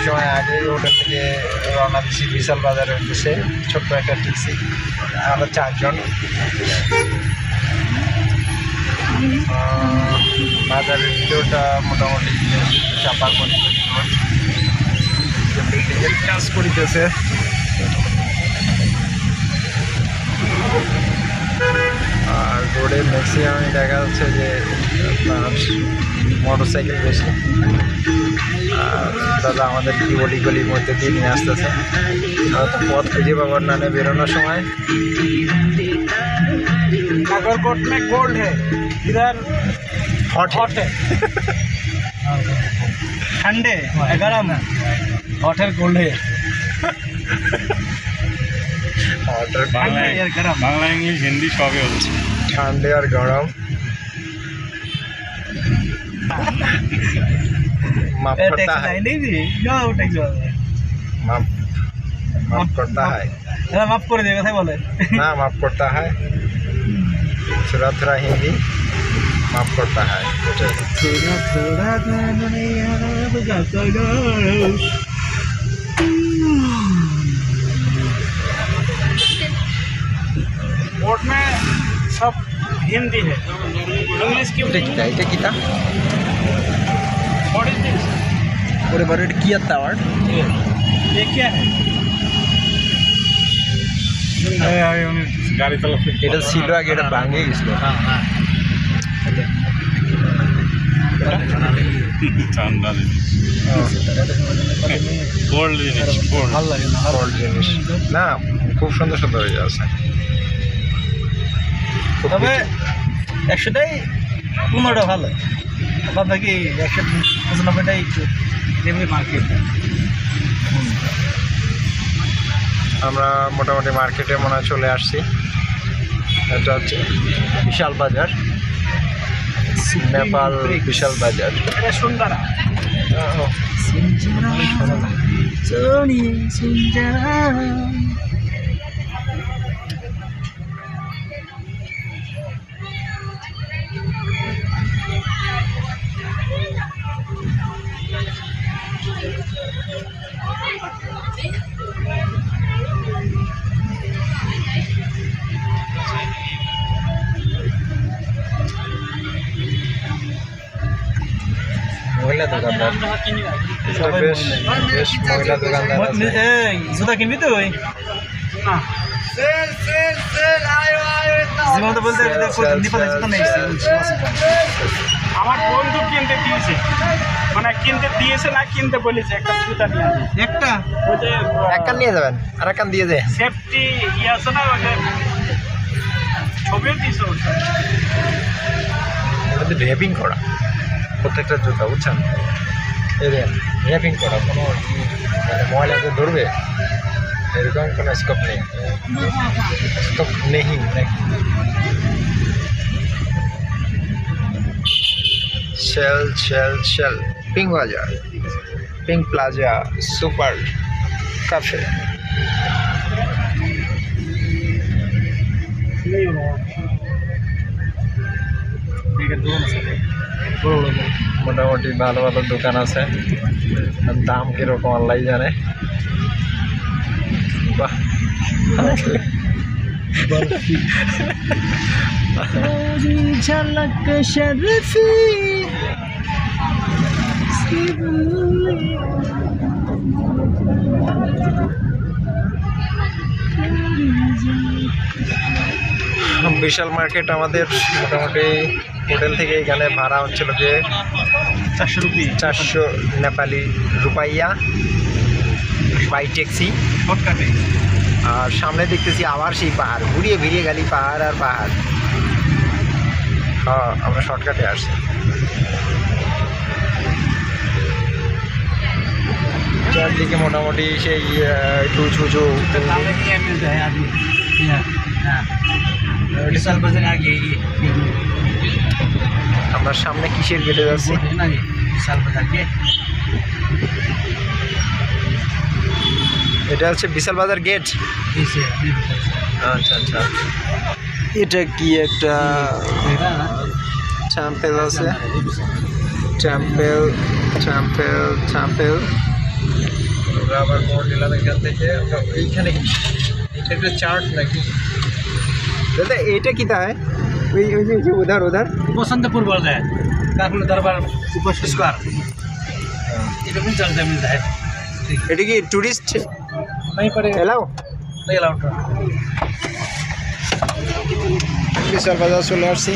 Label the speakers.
Speaker 1: সময় আগে হোটেল থেকে রওনা দিচ্ছি বিশাল বাজারের উদ্দেশ্যে। ছোট্ট একটা ট্যাক্সি, আমরা 4 জন। বাজারের ভিডিওটা মোটামুটি চাপা করে বিল্ডিংয়ের কাজ করিতেছে। আর রোডে ম্যাক্সিমামই দেখা যাচ্ছে যে আপনার মোটরসাইকেল বেশি। আর দাদা আমাদের কি গলির মধ্যে দিয়ে নিয়ে আসতেছে, পথ খুঁজে পাবার নানে বেরোনোর সময়।
Speaker 2: नागरकोट में गोल्ड है, इधर
Speaker 1: हॉट
Speaker 2: है, ठंडे गरम है, हॉट है गोल्ड है।
Speaker 1: बांग्ला
Speaker 2: इंग्लिश हिंदी सबই হচ্ছে
Speaker 1: ठंडे और गरम। माफ करता है, माफ करता है
Speaker 2: মাফ করে দেবে কথাই বলে
Speaker 1: ना, माफ करता है थोड़ा हिंदी माफ करता है।
Speaker 2: बोर्ड में सब हिंदी है, इंग्लिश की
Speaker 1: এটা কিতা
Speaker 2: व्हाट इज दिस,
Speaker 1: ওরে বারে এটা কি আত্তা ওয়ার্ড?
Speaker 2: ये क्या है? গাড়ি চালা
Speaker 1: এটা ছিল আগে, এটা ভাঙে গেছিল।
Speaker 2: গোল্ড জিনিস, ভালো লাগে না,
Speaker 1: গোল্ড জিনিস না, খুব সুন্দর সুন্দর হয়ে আছে।
Speaker 2: তবে 100টাই 15টা ভালো, বাদ বাকি 195টাই একটু যেমনি মার্কেট।
Speaker 1: আমরা মোটামুটি মার্কেটে মনে হয় চলে আসছি। এটা হচ্ছে বিশাল বাজার, নেপাল বিশাল বাজার।
Speaker 2: এটা সুন্দর
Speaker 1: মহিলা দোকানদার, এটা বেশ বেশ মহিলা দোকানদার আছে।
Speaker 2: জুতা কিনবি তুই? জীবন তো বলতে আমার বন্ধু কিনতে দিয়েছে, মানে কিনতে দিয়েছে না কিনতে বলেছে, একটা জুতা নিয়ে একটা
Speaker 1: এক কান নিয়ে যাবেন আর এক কান দিয়ে যায়।
Speaker 2: সেফটি ইয়ে আছে না, ওই ছবিও দিয়েছে।
Speaker 1: ওটা র্যাপিং করা প্রত্যেকটা জুতা, বুঝছেন? এই র্যাপিং করা, কোনো মানে ময়লাকে ধরবে এরকম কোনো স্কোপ নেই, স্কোপ নেই নাকি। शेल शेल शेल पिंक बाजार, पिंक प्लाजा, सुपर कैफे। মোটামুটি ভালো ভালো দোকান আছে, দাম কিরকম আল্লাহ জানে। বাহ, ঝলক শরফি বিশাল মার্কেট আমাদের মোটামুটি হোটেল থেকে এখানে ভাড়া হচ্ছিল যে 400 নেপালি রুপাইয়া বাই ট্যাক্সি
Speaker 2: শর্টকাটে।
Speaker 1: আর সামনে দেখতেছি আবার সেই পাহাড়, ঘুরিয়ে ভিড়িয়ে গেলি পাহাড় আর পাহাড়। হ্যাঁ, আমরা শর্টকাটে আসছি। চারদিকে মোটামুটি সেই একটু উঁচু উঁচু। আমরা সামনে কিসের গেটে যাচ্ছি? এটা হচ্ছে বিশাল বাজার গেট। আচ্ছা আচ্ছা, এটা কি একটা টেম্পল আছে, টেম্পল টেম্পল টেম্পল রাবার মোড় নিলাম এখান থেকে আমরা এইখানে এটা একটা চার্ট নাকি दादा এটা কি তা ওই ওই যে উধার উধার
Speaker 2: बसंतपुर बोल रहे हैं काफी दरबार सुपर स्क्वायर इधर भी चलते मिलता है
Speaker 1: এটা কি টুরিস্ট
Speaker 2: नहीं पड़ेगा
Speaker 1: এলাও
Speaker 2: नहीं अलाउड
Speaker 1: বিশাল বাজার চলে আসছি